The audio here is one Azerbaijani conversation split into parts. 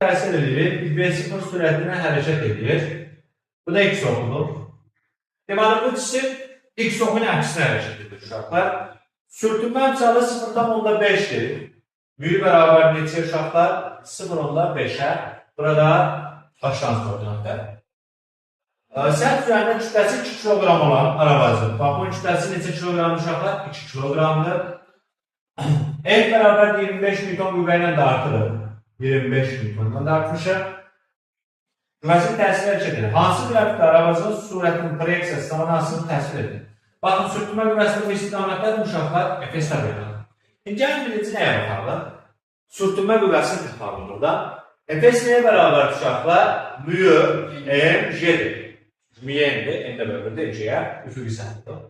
təsir edir. V0 sürətinə hərəkət edir. Bu da x oxudur. Deməli, bu cisim x oxunun əksinə hərəkət edir uşaqlar. Sürtünmə əmsalı 0,5-dir. Müyü bərabər neçə uşaqlar? 0,5-ə. Burada başlanğıc koordinatdır. Sərt üzərində kütləsi 2 kiloqram olan arabacı. Bax, bunun kütləsi neçə kiloqramdır uşaqlar? 2 kiloqramdır. F bərabər 25 Newton qüvvə ilə də artırır. 25 Newton'dan da artmışıq. Müvəzzin təsir hərəkət edir. Hansı qrafikdə arabacının sürətinin proyeksiyası zamanasını təsir edir? Baxın, sürtünmə qüvvəsində bu istiqamətlər uşaqlar Fs təbəqədir. İndi gəlin birinci nəyə baxarlar? Sürtünmə qüvvəsini tapalım burada. Fs nəyə bərabər uşaqlar? Müyü mg'dir. Müyəndir, endə bölgüdə 2'yə üfüqi səhətdir.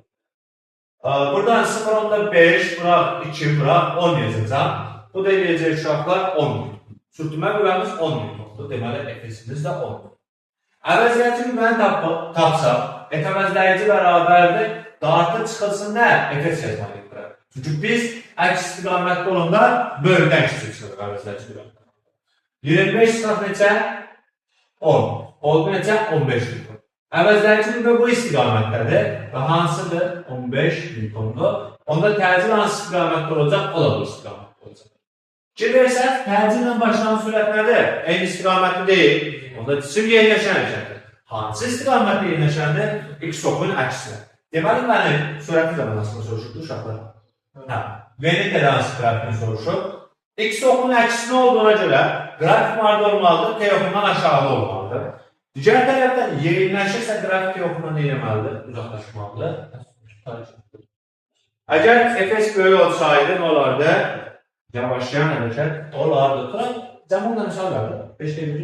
Buradan 0,5, bıraq 2, bıraq 10 yazacağım. Bu da eləyəcək uşaqlar 10 Newton. Sürtünmə qüvvəmiz 10 Newtondur. Deməli, Fsimiz də 10'dur. Əvəzləyici qüvvəni tapsaq, əvəzləyici bərabərdir. Dartı çıxılsın nə? Fs yazmalıyıq. Çünki biz əks istiqamətdə olanda bölgdən kiçik çıxırıq əvəzləyici qüvvəni. 25 sınaq neçə? 10. Oldu neçə? 15 Newton. Əvəzləyici qüvvə bu istiqamətdədir və hansıdır? 15 Newtondur. Onda təcil hansı istiqamətdə olacaq? O da bu istiqamətdə olacaq. Fikir versək, təcillə başlanan sürət nədir? Eyni istiqamətli deyil. Onda cisim yeniləşən hərəkətdir. Hansı istiqamətdə yeniləşəndir? X oxunun əksinə. Deməli, mənim sürətin zamanasını soruşurdu uşaqlar. V-nin qədər hansı qrafikini soruşur? X oxunun əksinə olduğuna görə qrafik marda olmalıdır, T oxundan aşağıda olmalıdır. Digər tərəfdən yeniləşirsə qrafik T oxundan eləməlidir, uzaqlaşmalıdır. Əgər Fs böyük olsaydı, nə olardı? Yavaşlayan hərəkət olardı. Cəmunla misal verdim. 5 dəqiqə.